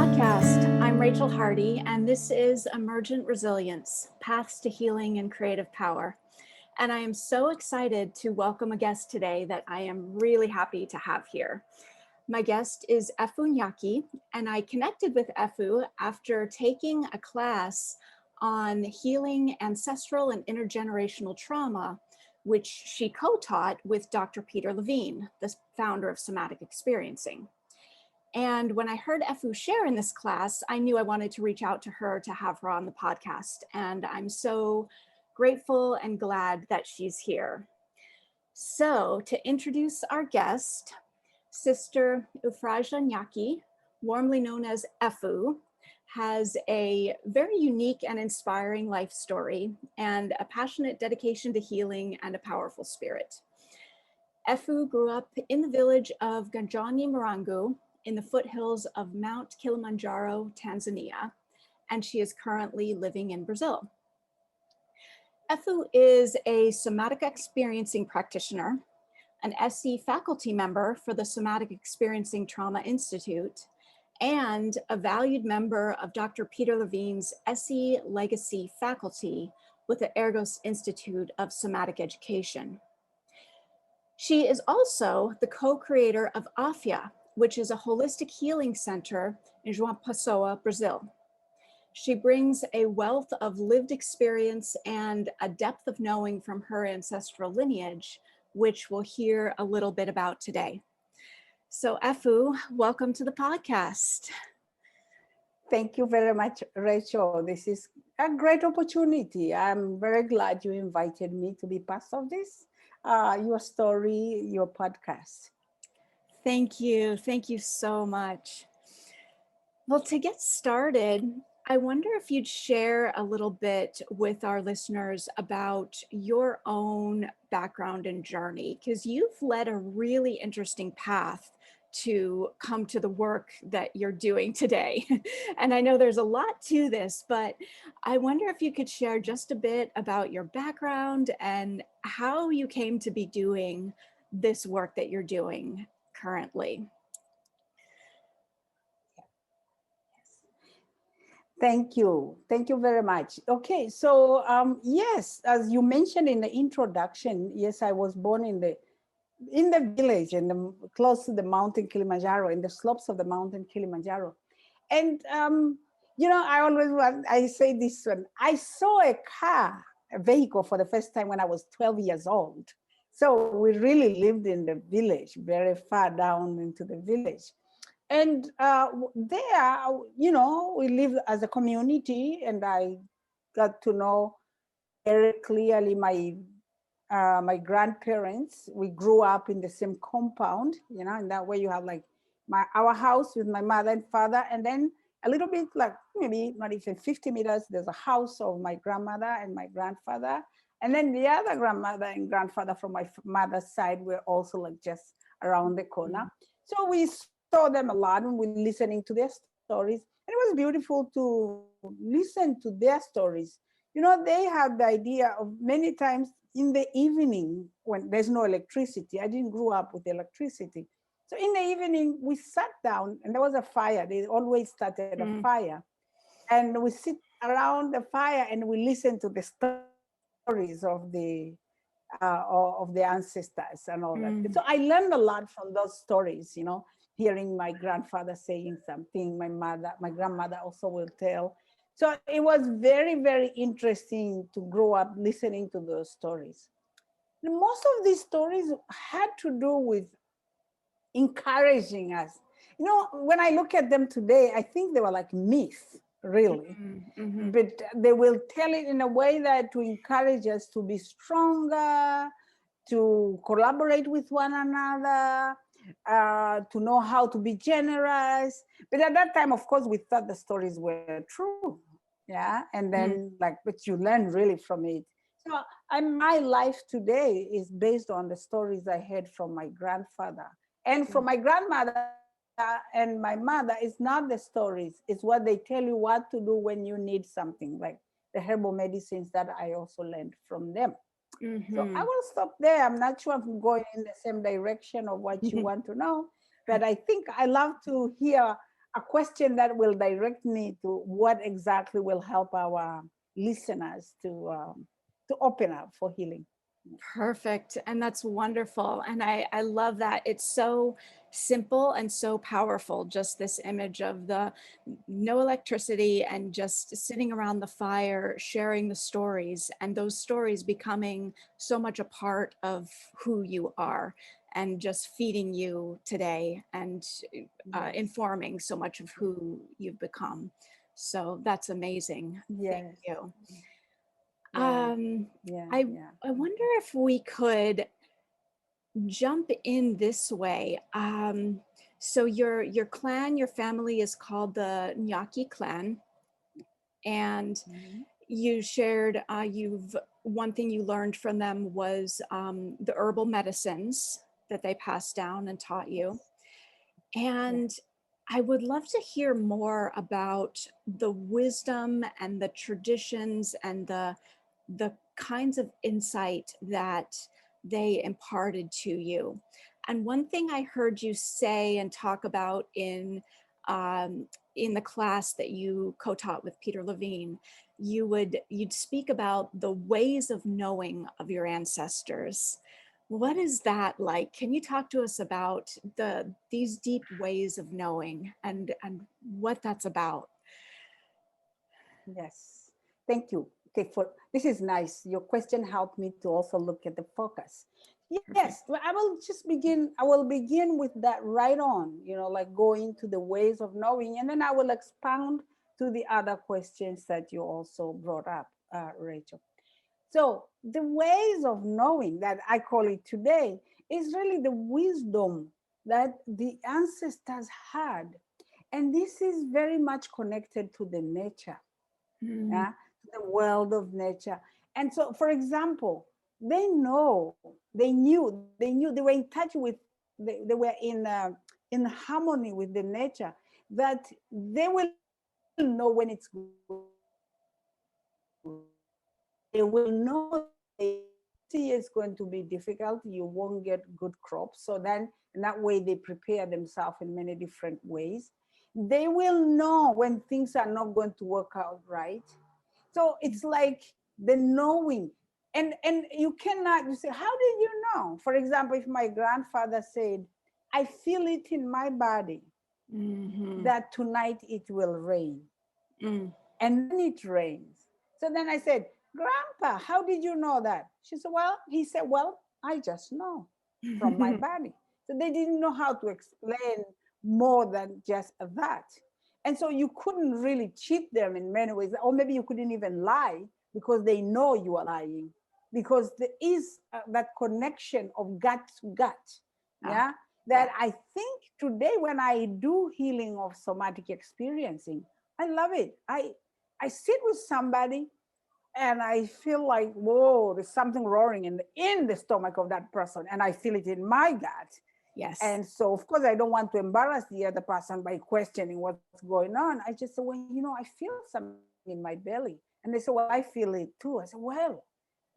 podcast. I'm Rachel Hardy, and this is Emergent Resilience, Paths to Healing and Creative Power. And I am so excited to welcome a guest today that I am really happy to have here. My guest is Efu Nyaki, and I connected with Efu after taking a class on healing ancestral and intergenerational trauma, which she co-taught with Dr. Peter Levine, the founder of Somatic Experiencing. And when I heard Efu share in this class, I knew I wanted to reach out to her to have her on the podcast. And I'm so grateful and glad that she's here. So to introduce our guest, Sister Efu Nyaki, warmly known as Efu, has a very unique and inspiring life story and a passionate dedication to healing and a powerful spirit. Efu grew up in the village of Ganjani Marangu in the foothills of Mount Kilimanjaro, Tanzania, and she is currently living in Brazil. Efu is a somatic experiencing practitioner, an SE faculty member for the Somatic Experiencing Trauma Institute, and a valued member of Dr. Peter Levine's SE Legacy faculty with the Ergos Institute of Somatic Education. She is also the co-creator of AFYA, which is a holistic healing center in João Pessoa, Brazil. She brings a wealth of lived experience and a depth of knowing from her ancestral lineage, which we'll hear a little bit about today. So Efu, welcome to the podcast. Thank you very much, Rachel. This is a great opportunity. I'm very glad you invited me to be part of this, your story, your podcast. Thank you. Thank you so much. Well, to get started, I wonder if you'd share a little bit with our listeners about your own background and journey, because you've led a really interesting path to come to the work that you're doing today. And I know there's a lot to this, but I wonder if you could share just a bit about your background and how you came to be doing this work that you're doing currently. Thank you. Thank you very much. Okay, so yes, as you mentioned in the introduction, yes, I was born in the village close to the mountain Kilimanjaro, in the slopes of the mountain Kilimanjaro. And I say this one, I saw a vehicle for the first time when I was 12 years old. So we really lived in the village, very far down into the village. And there, we lived as a community, and I got to know very clearly my grandparents. We grew up in the same compound, and that way you have like our house with my mother and father, and then a little bit like maybe not even 50 meters, there's a house of my grandmother and my grandfather. And then the other grandmother and grandfather from my mother's side were also like just around the corner. So we saw them a lot and we were listening to their stories. And it was beautiful to listen to their stories. They had the idea of many times in the evening when there's no electricity. I didn't grow up with electricity. So in the evening, we sat down and there was a fire. They always started a fire. And we sit around the fire and we listen to the stories of the ancestors and all that. So I learned a lot from those stories, hearing my grandfather saying something, my grandmother also will tell. So it was very, very interesting to grow up listening to those stories. And most of these stories had to do with encouraging us. When I look at them today, I think they were like myths, really. But they will tell it in a way that to encourage us to be stronger, to collaborate with one another, to know how to be generous. But at that time, of course, we thought the stories were true. Yeah. And then but you learn really from it. So my life today is based on the stories I heard from my grandfather. And from my grandmother and my mother, it's not the stories, it's what they tell you what to do when you need something, like the herbal medicines that I also learned from them. So I will stop there. I'm not sure if I'm going in the same direction of what you want to know, but I think I love to hear a question that will direct me to what exactly will help our listeners to open up for healing. Perfect. And that's wonderful. And I love that. It's so simple and so powerful. Just this image of the no electricity and just sitting around the fire, sharing the stories, and those stories becoming so much a part of who you are and just feeding you today and informing so much of who you've become. So that's amazing. Thank Yes. you. Yeah. Um, Yeah. I Yeah. I wonder if we could jump in this way. So your clan, your family is called the Nyaki clan, and Mhm. you shared you've one thing you learned from them was the herbal medicines that they passed down and taught you. Yes. Yeah. And I would love to hear more about the wisdom and the traditions and the kinds of insight that they imparted to you. And one thing I heard you say and talk about um, in the class that you co-taught with Peter Levine, you'd speak about the ways of knowing of your ancestors. What is that like? Can you talk to us about these deep ways of knowing and what that's about? Yes. Thank you. Okay, for this is nice. Your question helped me to also look at the focus. Perfect. Yes, well, I will just begin. I will begin with that right on, like going to the ways of knowing, and then I will expound to the other questions that you also brought up, Rachel. So the ways of knowing that I call it today is really the wisdom that the ancestors had. And this is very much connected to the nature, Mm, yeah, the world of nature. And so, for example, they know, they were in touch with, they were in harmony with the nature, that they will know when it's going to be good. They will know is going to be difficult, you won't get good crops. So then, in that way, they prepare themselves in many different ways. They will know when things are not going to work out right. So it's like the knowing. And you cannot, you say, how did you know? For example, if my grandfather said, I feel it in my body mhm, that tonight it will rain. mm. And then it rains. So then I said, Grandpa, how did you know that? She said, well, he said, well, I just know from my body. So they didn't know how to explain more than just that. And so you couldn't really cheat them in many ways, or maybe you couldn't even lie because they know you are lying, because there is that connection of gut to gut. Ah, Yeah. yeah. That I think today when I do healing of somatic experiencing, I love it. I sit with somebody and I feel like, whoa, there's something roaring in the stomach of that person, and I feel it in my gut. Yes. And so, of course, I don't want to embarrass the other person by questioning what's going on. I just say, well, I feel something in my belly. And they say, well, I feel it too. I said, well,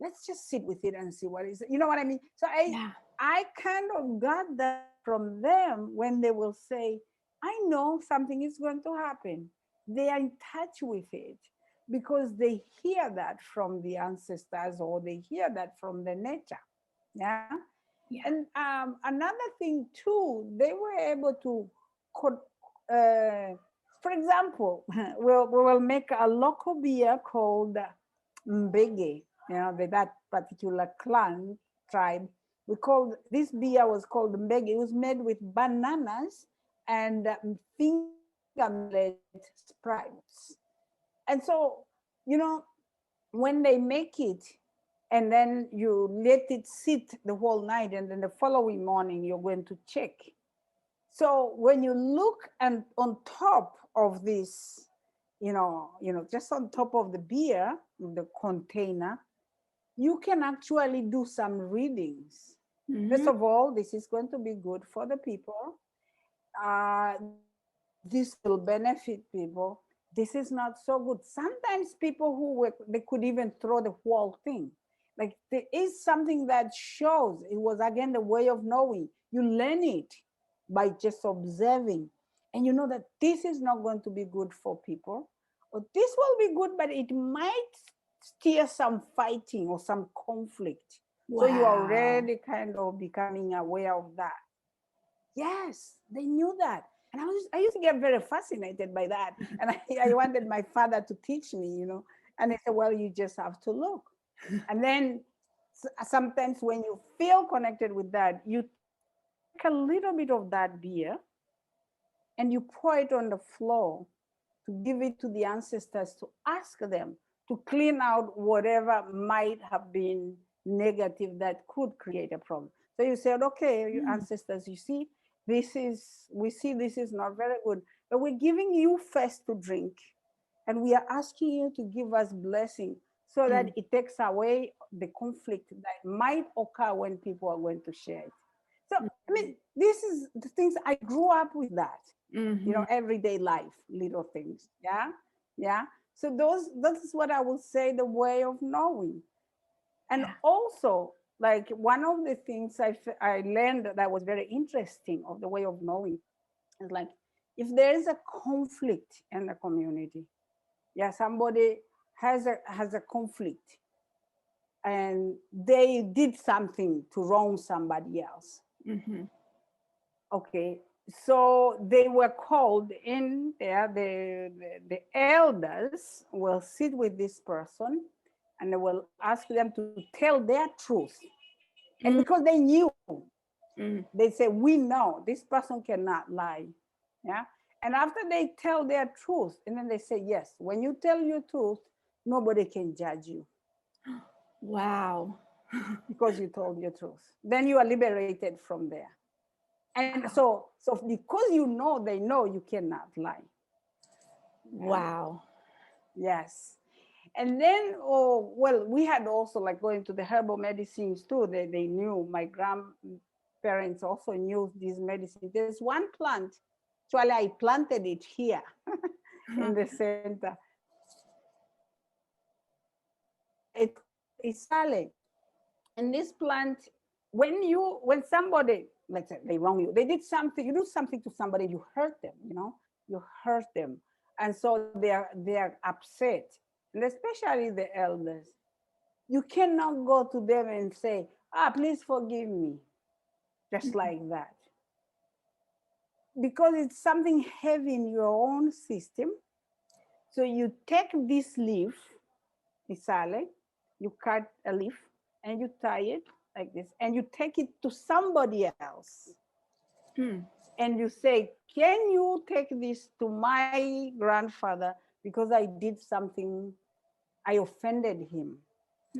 let's just sit with it and see what is it. You know what I mean? So Yeah. I kind of got that from them when they will say, I know something is going to happen. They are in touch with it because they hear that from the ancestors, or they hear that from the nature. Yeah. Yeah. And another thing too, they were able to, for example, we will make a local beer called Mbege, that particular clan tribe. We called this beer was called Mbege. It was made with bananas and finger millet sprouts. And so, you know, when they make it and then you let it sit the whole night, and then the following morning you're going to check. So when you look and on top of this, just on top of the beer, the container, you can actually do some readings. First Mhm. of all, this is going to be good for the people. This will benefit people. This is not so good. Sometimes people who work, they could even throw the whole thing. Like there is something that shows it was again the way of knowing. You learn it by just observing. and you know that this is not going to be good for people, or this will be good, but it might steer some fighting or some conflict. So you are Wow. already kind of becoming aware of that. Yes, they knew that. And I used to get very fascinated by that. And I wanted my father to teach me, you know. And he said, well, you just have to look. And then sometimes when you feel connected with that, you take a little bit of that beer and you pour it on the floor to give it to the ancestors to ask them to clean out whatever might have been negative that could create a problem. So you said, okay, your ancestors, you see, we see this is not very good, but we're giving you first to drink. And we are asking you to give us blessing so that it takes away the conflict that might occur when people are going to share it. So, I mean, this is the things I grew up with that, you know, everyday life, little things. Yeah. Yeah. So that is what I would say, the way of knowing. And also, like one of the things I learned that was very interesting of the way of knowing is like, if there is a conflict in the community, yeah, somebody has a conflict and they did something to wrong somebody else. Okay, so they were called in there. The elders will sit with this person and they will ask them to tell their truth. And because they knew, they say, we know this person cannot lie. Yeah. And after they tell their truth, and then they say, yes, when you tell your truth, nobody can judge you. Wow. Because you told your truth. Then you are liberated from there. And so because you know, they know you cannot lie. Wow. Yes. And then, oh, well, we had also like going to the herbal medicines too. They knew, my grandparents also knew these medicines. There's one plant, actually I planted it here in the center. It's called Isale. And this plant, when somebody, let's say they wrong you, they did something, you do something to somebody, you hurt them, you know, you hurt them. And so they're upset. And especially the elders. You cannot go to them and say, please forgive me, just like that. Because it's something heavy in your own system. So you take this leaf, Isale, you cut a leaf and you tie it like this, and you take it to somebody else. And you say, can you take this to my grandfather because I did something, I offended him.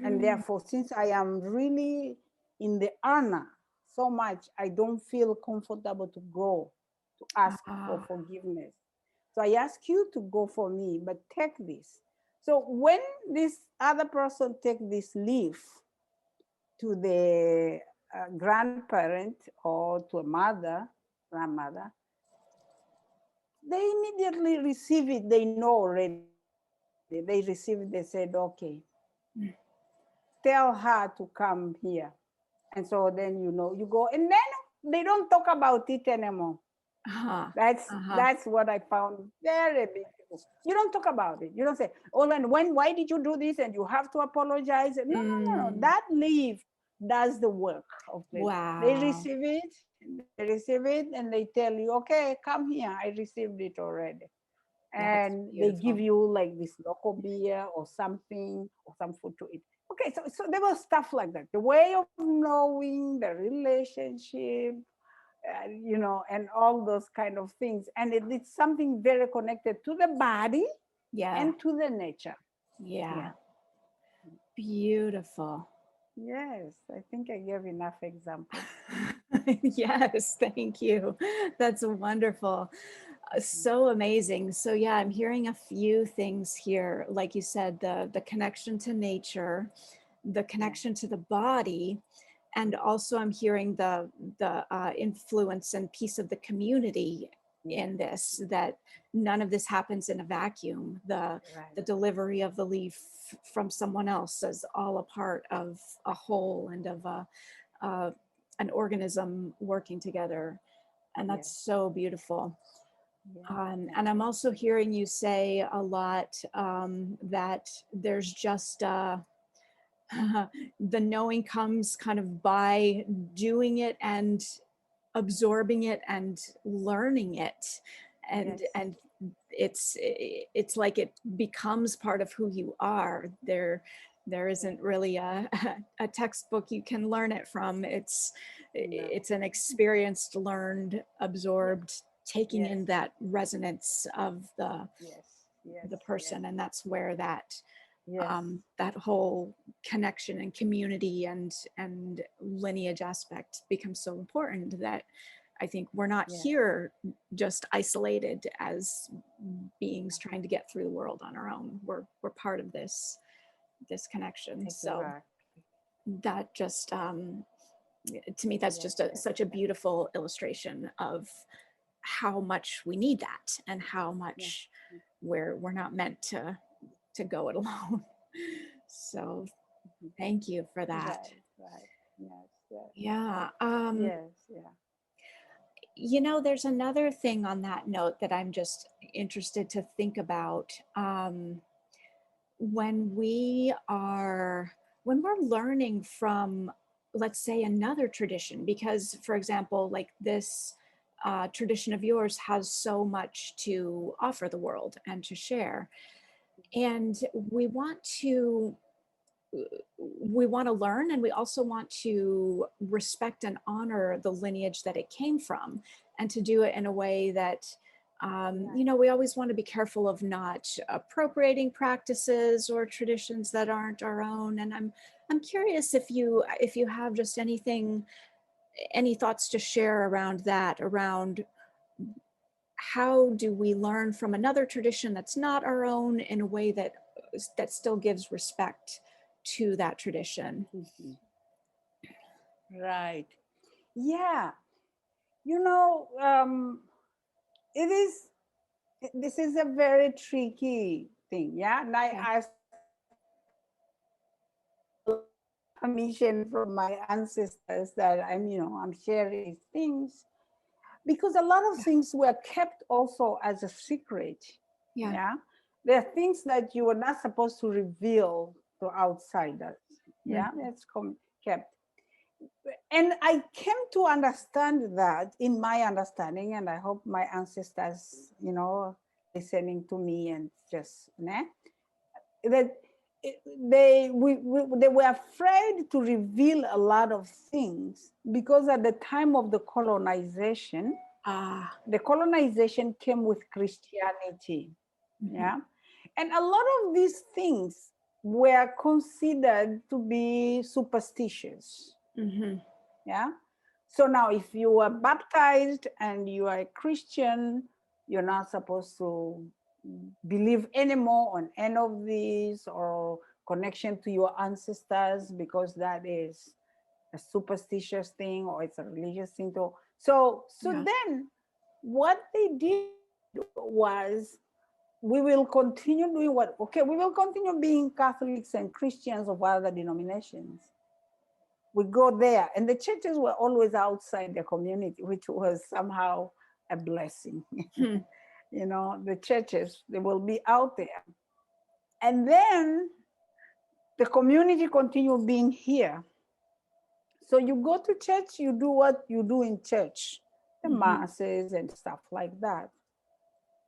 And therefore, since I am really in the honor so much, I don't feel comfortable to go to ask for forgiveness. So I ask you to go for me, but take this. So when this other person take this leaf to the grandparent or to a mother, grandmother, they immediately receive it. They know already. They receive it. They said, okay, tell her to come here. And so then, you know, you go, and then they don't talk about it anymore. That's what I found very beautiful. You don't talk about it. You don't say, oh, and why did you do this? And you have to apologize. No. That leaf does the work of it. Wow. They receive it, and they tell you, okay, come here. I received it already. And they give you like this local beer or something or some food to eat. Okay, so there was stuff like that. The way of knowing, the relationship, you know, and all those kind of things. And it's something very connected to the body and to the nature. Yeah. Beautiful. Yes, I think I gave enough examples. Yes, thank you. That's wonderful. So amazing. So yeah, I'm hearing a few things here. Like you said, the connection to nature, the connection to the body, and also I'm hearing the influence and piece of the community in this, that none of this happens in a vacuum. The delivery of the leaf from someone else is all a part of a whole and of an organism working together. And that's so beautiful. And I'm also hearing you say a lot that there's just the knowing comes kind of by doing it and absorbing it and learning it, and it's like it becomes part of who you are. There isn't really a textbook you can learn it from. It's an experienced, learned, absorbed, taking in that resonance of the person, and that's where that that whole connection and community and lineage aspect becomes so important. That I think we're not here just isolated as beings trying to get through the world on our own. We're part of this connection. So that just to me, that's just such a beautiful illustration of how much we need that, and how much we're not meant to go it alone. So thank you for that. Yeah. You know, there's another thing on that note that I'm just interested to think about. When we're learning from, let's say, another tradition, because, for example, like this tradition of yours has so much to offer the world and to share, and we want to learn, and we also want to respect and honor the lineage that it came from, and to do it in a way that you know, we always want to be careful of not appropriating practices or traditions that aren't our own. And I'm curious if you have just any thoughts to share around that, around how do we learn from another tradition that's not our own in a way that still gives respect to that tradition. Right. Yeah. You know, this is a very tricky thing. Yeah. And I asked permission from my ancestors that I'm sharing these things, because a lot of things were kept also as a secret. Yeah. There are things that you were not supposed to reveal to outsiders. Yeah. That's kept. And I came to understand that, in my understanding, and I hope my ancestors, listening to me and just, that they were afraid to reveal a lot of things, because at the time of the colonization, the colonization came with Christianity. Yeah. And a lot of these things were considered to be superstitious. Yeah. So now, if you were baptized and you are a Christian, you're not supposed to believe anymore on any of these, or connection to your ancestors, because that is a superstitious thing, or it's a religious thing too. So then what they did was, we will continue doing we will continue being Catholics and Christians of other denominations. We go there, and the churches were always outside the community, which was somehow a blessing. The churches, they will be out there. And then the community continue being here. So you go to church, you do what you do in church, the masses and stuff like that.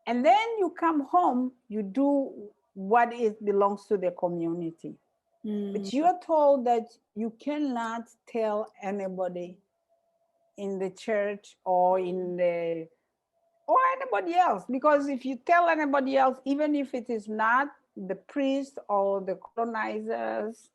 And then you come home, you do what belongs to the community. But you are told that you cannot tell anybody in the church or anybody else, because if you tell anybody else, even if it is not the priest or the colonizers,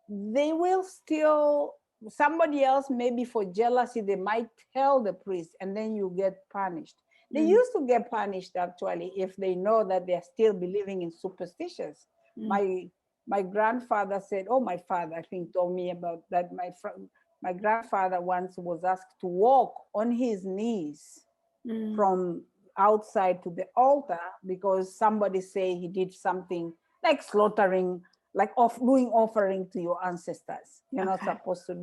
they will still, somebody else, maybe for jealousy, they might tell the priest, and then you get punished. They used to get punished, actually, if they know that they're still believing in superstitions. My grandfather said, my father, I think, told me about that. My grandfather once was asked to walk on his knees from outside to the altar, because somebody say he did something like slaughtering, like doing offering to your ancestors. You're not supposed to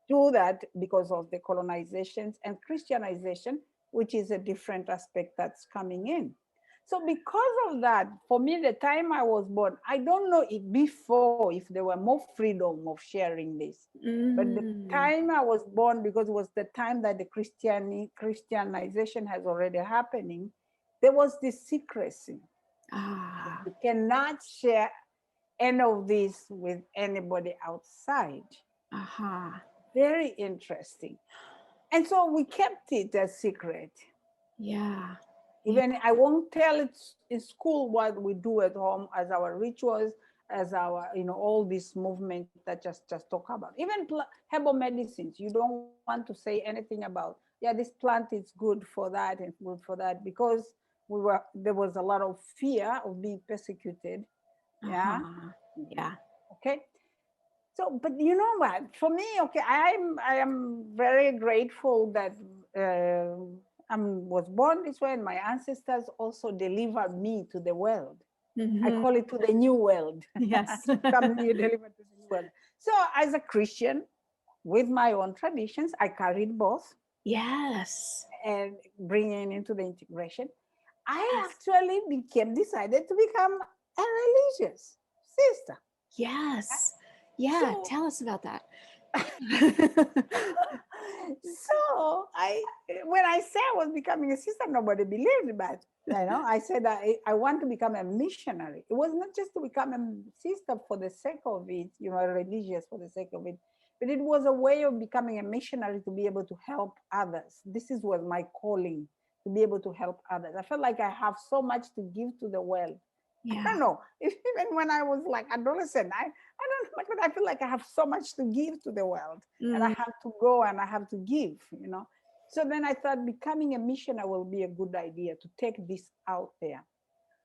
do that because of the colonizations and Christianization. which is a different aspect that's coming in. So because of that, for me, the time I was born, I don't know if before, if there were more freedom of sharing this. But the time I was born, because it was the time that the Christianization has already happening, there was this secrecy. You cannot share any of this with anybody outside. Very interesting. And so we kept it a secret. Yeah. Even I won't tell it in school what we do at home as our rituals, as our, all this movement that just talk about. Even herbal medicines, you don't want to say anything about, yeah, this plant is good for that and good for that, because there was a lot of fear of being persecuted. Yeah. Yeah. Okay. So, but you know what? For me, okay, I am very grateful that I was born this way, and my ancestors also delivered me to the world. I call it to the new world. Yes. Come new, delivered to the new world. So, as a Christian, with my own traditions, I carried both. Yes. And bringing into the integration, I actually decided to become a religious sister. Yes. Yeah. So, Tell us about that. so when I said I was becoming a sister, nobody believed, but I said I want to become a missionary. It was not just to become a sister for the sake of it, religious for the sake of it, but it was a way of becoming a missionary to be able to help others. This was my calling, to be able to help others. I felt like I have so much to give to the world. Yeah. I don't know. Even when I was like adolescent, I don't know, but I feel like I have so much to give to the world, and I have to go and I have to give, So then I thought becoming a missionary will be a good idea to take this out there.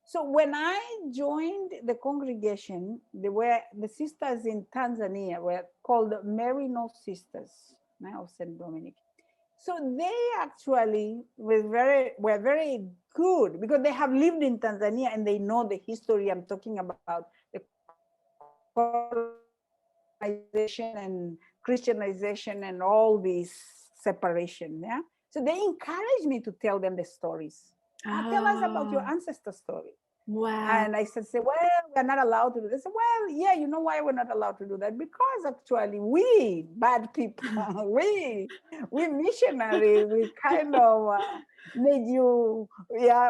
So when I joined the congregation, the sisters in Tanzania were called Merino Sisters of St. Dominic. So they actually were very good, because they have lived in Tanzania and they know the history I'm talking about, the colonization and Christianization and all this separation. Yeah. So they encouraged me to tell them the stories. Tell us about your ancestor story. Wow. And I said, well, we're not allowed to do this. Well, yeah, you know why we're not allowed to do that? Because actually we bad people, we missionaries, we kind of made you,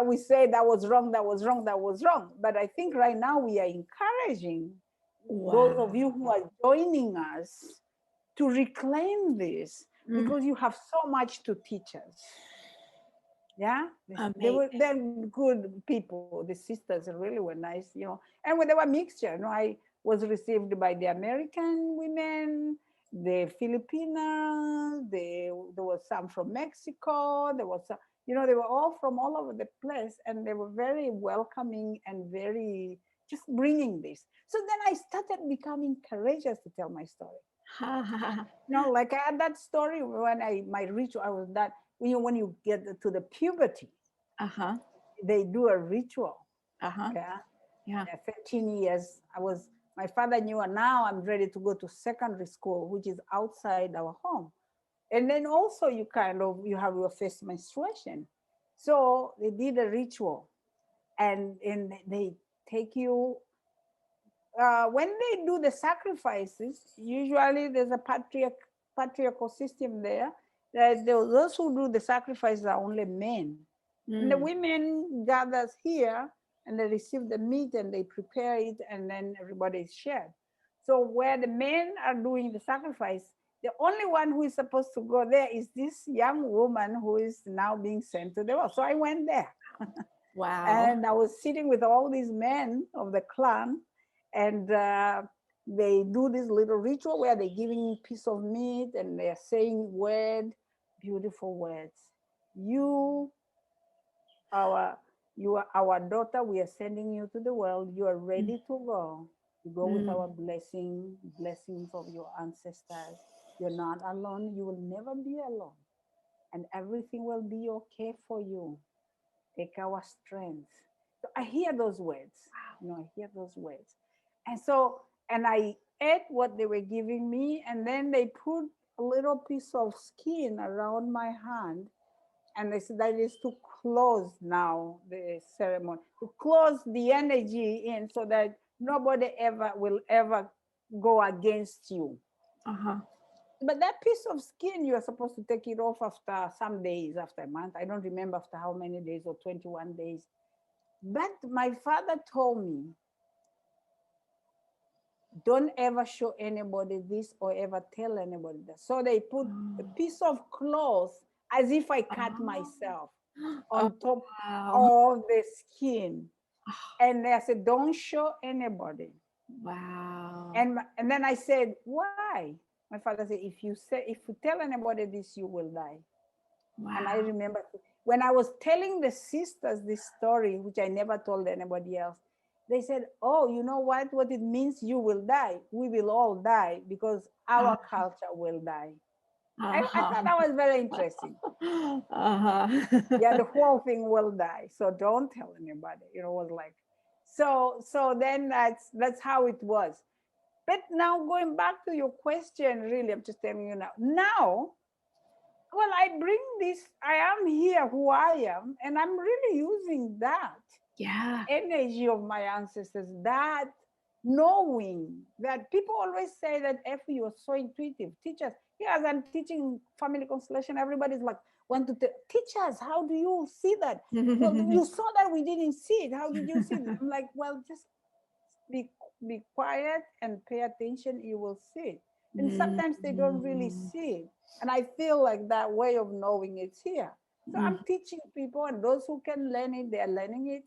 we say that was wrong, that was wrong, that was wrong. But I think right now we are encouraging those of you who are joining us to reclaim this, because you have so much to teach us. Yeah, they're good people. The sisters really were nice, and when they were mixture, I was received by the American women, the Filipinas, there was some from Mexico, there was some, they were all from all over the place, and they were very welcoming and very just bringing this. So then I started becoming courageous to tell my story. Like I had that story when my ritual, I was that, when you get to the puberty, they do a ritual. Yeah. 13 years. My father knew, and now I'm ready to go to secondary school, which is outside our home. And then also you have your first menstruation. So they did a ritual, and they take you, when they do the sacrifices, usually there's a patriarchal system there, that those who do the sacrifices are only men. And the women gathers here, and they receive the meat and they prepare it, and then everybody is shared. So where the men are doing the sacrifice, the only one who is supposed to go there is this young woman who is now being sent to the world. So I went there. Wow. And I was sitting with all these men of the clan, and they do this little ritual where they're giving a piece of meat and they're saying beautiful words. You are our daughter. We are sending you to the world. You are ready to go. You go with our blessings of your ancestors. You're not alone. You will never be alone. And everything will be okay for you. Take our strength. So I hear those words. I hear those words. And I ate what they were giving me, and then they put a little piece of skin around my hand, And they said that is to close now the ceremony, to close the energy in so that nobody ever will ever go against you. Uh-huh. But that piece of skin, you are supposed to take it off after some days, after a month. I don't remember after how many days, or 21 days. But my father told me, don't ever show anybody this or ever tell anybody that. So they put a piece of cloth as if I cut myself Oh, on top wow. of the skin. And I said, don't show anybody. Wow. And then I said, why? My father said, if you tell anybody this, you will die. Wow. And I remember when I was telling the sisters this story, which I never told anybody else, they said, oh, you know what it means? You will die. We will all die because our culture will die. I thought that was very interesting. Uh-huh. Yeah, the whole thing will die. So don't tell anybody. It was like, so then that's how it was. But now going back to your question, really, I'm just telling you now. Now, well, I bring this, I am here who I am, and I'm really using that Yeah. energy of my ancestors, that knowing that people always say that if you are so intuitive, teach us. Here, as I'm teaching family constellation, everybody's like, want to teach us. How do you see that? Well, you saw that we didn't see it. How did you see it? I'm like, well, just be quiet and pay attention. You will see it. And sometimes they don't really see it. And I feel like that way of knowing it's here. So I'm teaching people, and those who can learn it, they're learning it.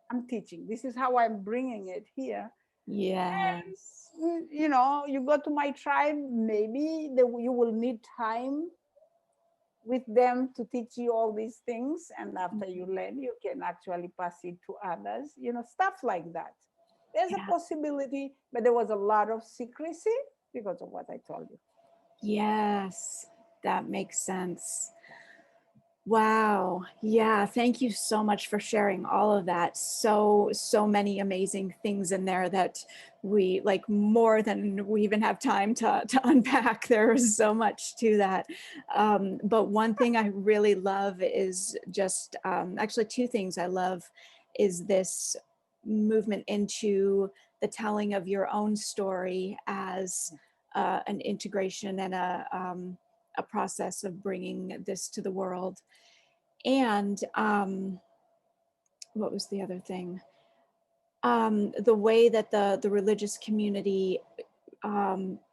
I'm teaching. This is how I'm bringing it here. Yes. And, you know, you go to my tribe, maybe you will need time with them to teach you all these things. And after you learn, you can actually pass it to others, you know, stuff like that. There's a possibility, but there was a lot of secrecy because of what I told you. Yes, that makes sense. Wow. Yeah. Thank you so much for sharing all of that. So many amazing things in there that we like more than we even have time to unpack. There's so much to that. But one thing I really love is just actually two things I love is this movement into the telling of your own story as an integration and a process of bringing this to the world. And what was the other thing? The way that the religious community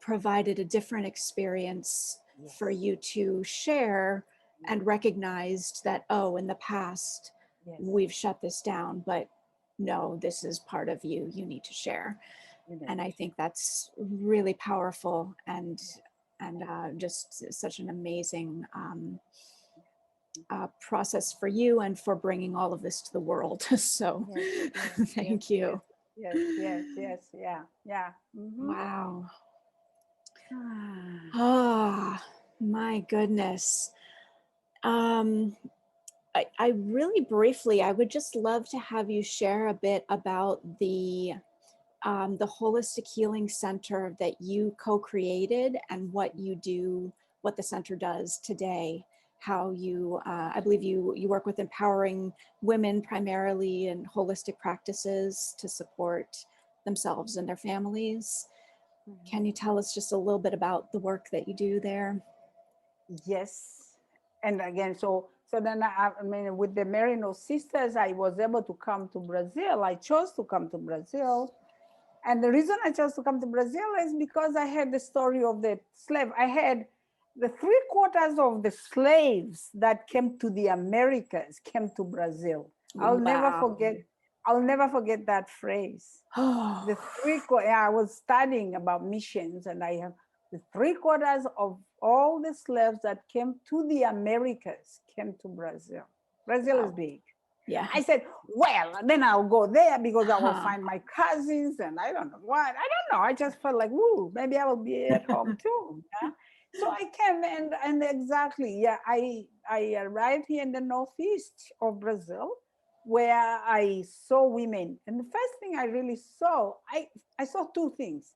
provided a different experience for you to share and recognized that, oh, in the past, we've shut this down, but no, this is part of you, you need to share. And I think that's really powerful and just such an amazing process for you and for bringing all of this to the world. So thank you. Yes, yeah. Wow. Ah, my goodness. I really briefly, I would just love to have you share a bit about the Holistic Healing Center that you co-created and what you do, what the center does today. How you, I believe you work with empowering women primarily in holistic practices to support themselves and their families. Can you tell us just a little bit about the work that you do there? Yes. And again, so then I mean, with the Merino sisters, I was able to come to Brazil. I chose to come to Brazil. And the reason I chose to come to Brazil is because I had the story of the slave. I had the 3/4 of the slaves that came to the Americas came to Brazil. I'll never forget that phrase. The 3/4, I was studying about missions, and I have the 3/4 of all the slaves that came to the Americas came to Brazil. Brazil is big. Yeah. I said, well, then I'll go there because I will find my cousins and I don't know what. I don't know. I just felt like, ooh, maybe I will be at home too. Yeah? So I came and exactly, yeah, I arrived here in the northeast of Brazil where I saw women. And the first thing I really saw, I saw two things.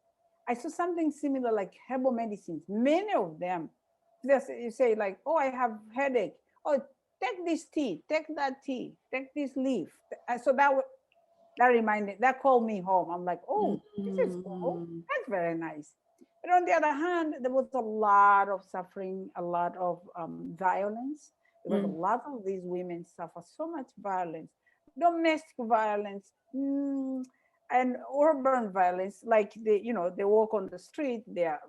I saw something similar like herbal medicines. Many of them, you say like, oh, I have headache. Oh, take this tea, take that tea, take this leaf. So that reminded, that called me home. I'm like, oh, this is cool. Mm. That's very nice. But on the other hand, there was a lot of suffering, a lot of violence, because a Mm. lot of these women suffer so much violence, domestic violence, and urban violence. Like they walk on the street, they are,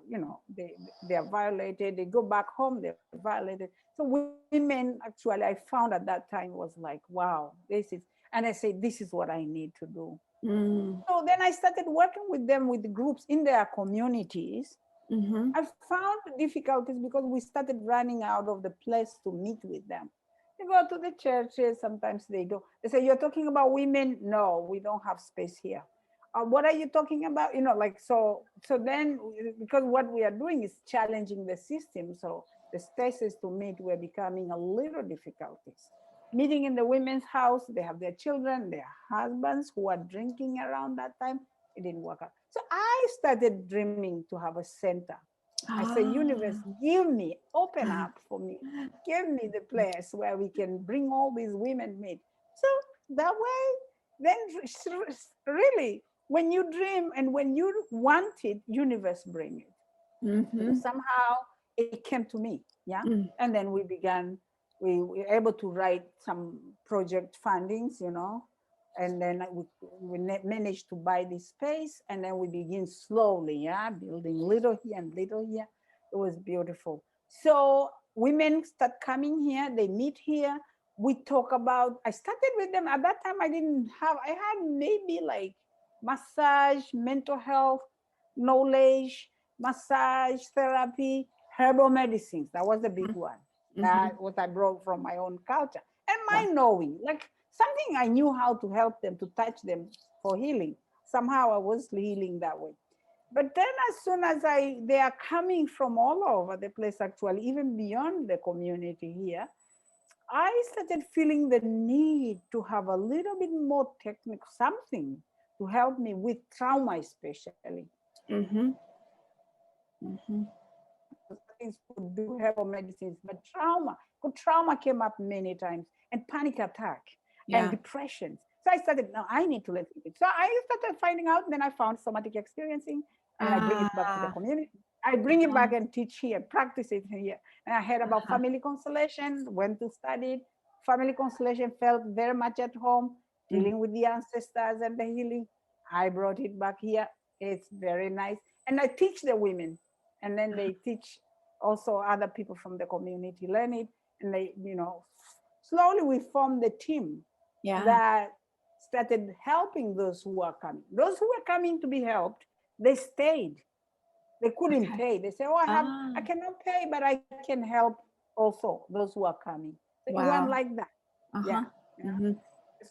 they are violated. They go back home, they're violated. So women, actually, I found at that time was like, wow, this is, and I say, this is what I need to do. Mm. So then I started working with them, with the groups in their communities. Mm-hmm. I found difficulties because we started running out of the place to meet with them. They go to the churches, sometimes they go, they say, you're talking about women? No, we don't have space here. What are you talking about? Like, so then, because what we are doing is challenging the system. So the spaces to meet were becoming a little difficulties. Meeting in the women's house, they have their children, their husbands who are drinking around that time. It didn't work out. So I started dreaming to have a center. I say, universe, Ah. give me, open up for me, give me the place where we can bring all these women meet. So that way, then really, when you dream and when you want it, universe bring it. Mm-hmm. Because somehow it came to me, yeah. Mm. And then we were able to write some project fundings, and then we managed to buy this space, and then we begin slowly, yeah, building little here and little here. It was beautiful. So women start coming here, they meet here, we talk about, I started with them at that time. I had maybe like massage, mental health knowledge, massage therapy, herbal medicines. That was the big one. Mm-hmm. That what I brought from my own culture and Wow. my knowing, like something I knew how to help them, to touch them for healing. Somehow I was healing that way. But then as soon as they are coming from all over the place, actually, even beyond the community here, I started feeling the need to have a little bit more technical, something to help me with trauma, especially. Mm-hmm. Mm-hmm. Things could do herbal medicines, but trauma came up many times, and panic attack and Yeah. depression. So I started, no, I need to let it. So I started finding out, then I found somatic experiencing, and I bring it back to the Ah. community. I bring it back and teach here, practice it here. And I heard about Uh-huh. family constellation, went to study it. Family constellation, felt very much at home, Mm. dealing with the ancestors and the healing. I brought it back here. It's very nice. And I teach the women, and then they teach also other people from the community learn it, and they, slowly we formed the team Yeah. that started helping those who are coming. Those who were coming to be helped, they stayed. They couldn't Okay. pay. They say, oh, I Ah. cannot pay, but I can help also those who are coming. So it went Wow. like that. Yeah. Uh-huh. Yeah. Mm-hmm.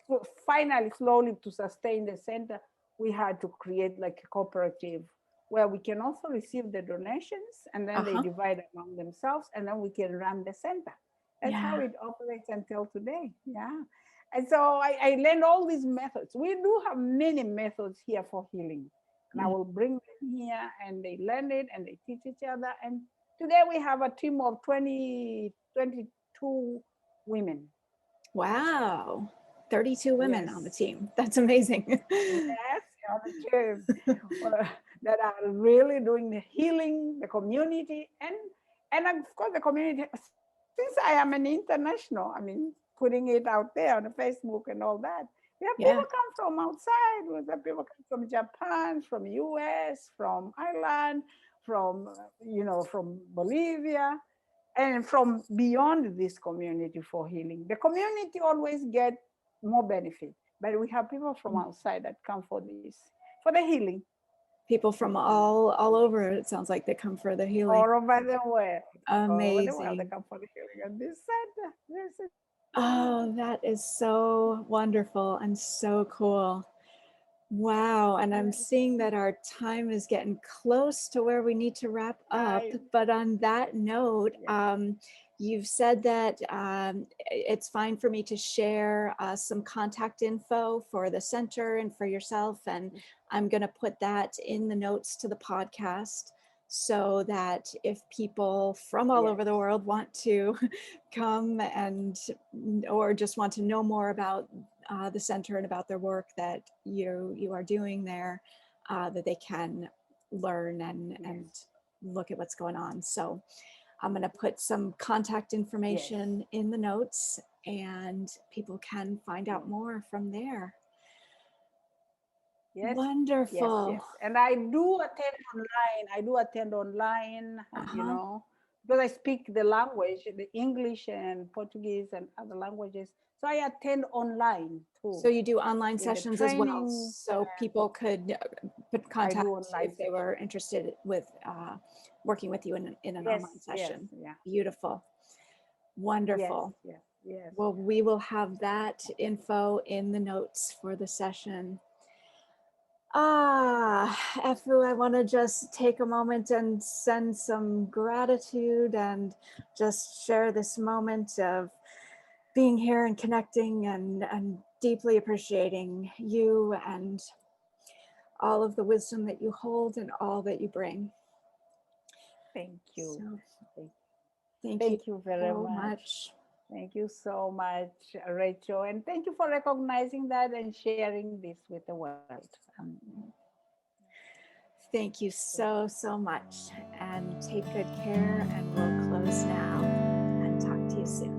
So finally, slowly, to sustain the center, we had to create like a cooperative where we can also receive the donations, and then they Uh-huh. divide among themselves, and then we can run the center. That's how Yeah. it operates until today. Yeah. And so I learned all these methods. We do have many methods here for healing. And I Mm. will bring them here, and they learn it and they teach each other. And today we have a team of 22 women. Wow. 32 women on the Yes. team. That's amazing. Yes, on the team that are really doing the healing, the community, and of course the community. Since I am an international, I mean, putting it out there on the Facebook and all that, we have Yeah. people come from outside. We have people come from Japan, from US, from Ireland, from from Bolivia, and from beyond this community for healing. The community always get more benefit, but we have people from Mm. outside that come for this, for the healing. People from all over, it sounds like they come for the healing. All over the world, all over the world, they Amazing. come for the healing. And this center, this is Oh, that is so wonderful and so cool. Wow. And I'm seeing that our time is getting close to where we need to wrap up. I, But on that note, yeah. you've said that it's fine for me to share some contact info for the center and for yourself. And I'm going to put that in the notes to the podcast. so that if people from all over the Yes. world want to come and or just want to know more about the center and about their work that you are doing there, that they can learn and look at what's going on. So I'm going to put some contact information in the notes, and people can find out more from there. Yes. Wonderful. Yes. And I do attend online. You know, because I speak the language, the English and Portuguese and other languages. So I attend online too. So you do online sessions as well, so people could put contact if they were interested with working with you in an online session. Beautiful. Wonderful. Yes. Well, we will have that info in the notes for the session. Efu, I want to just take a moment and send some gratitude and just share this moment of being here and connecting and deeply appreciating you and all of the wisdom that you hold and all that you bring. Thank you. So, thank you very much. Thank you so much, Rachel. And thank you for recognizing that and sharing this with the world. Thank you so much. And take good care. And we'll close now and talk to you soon.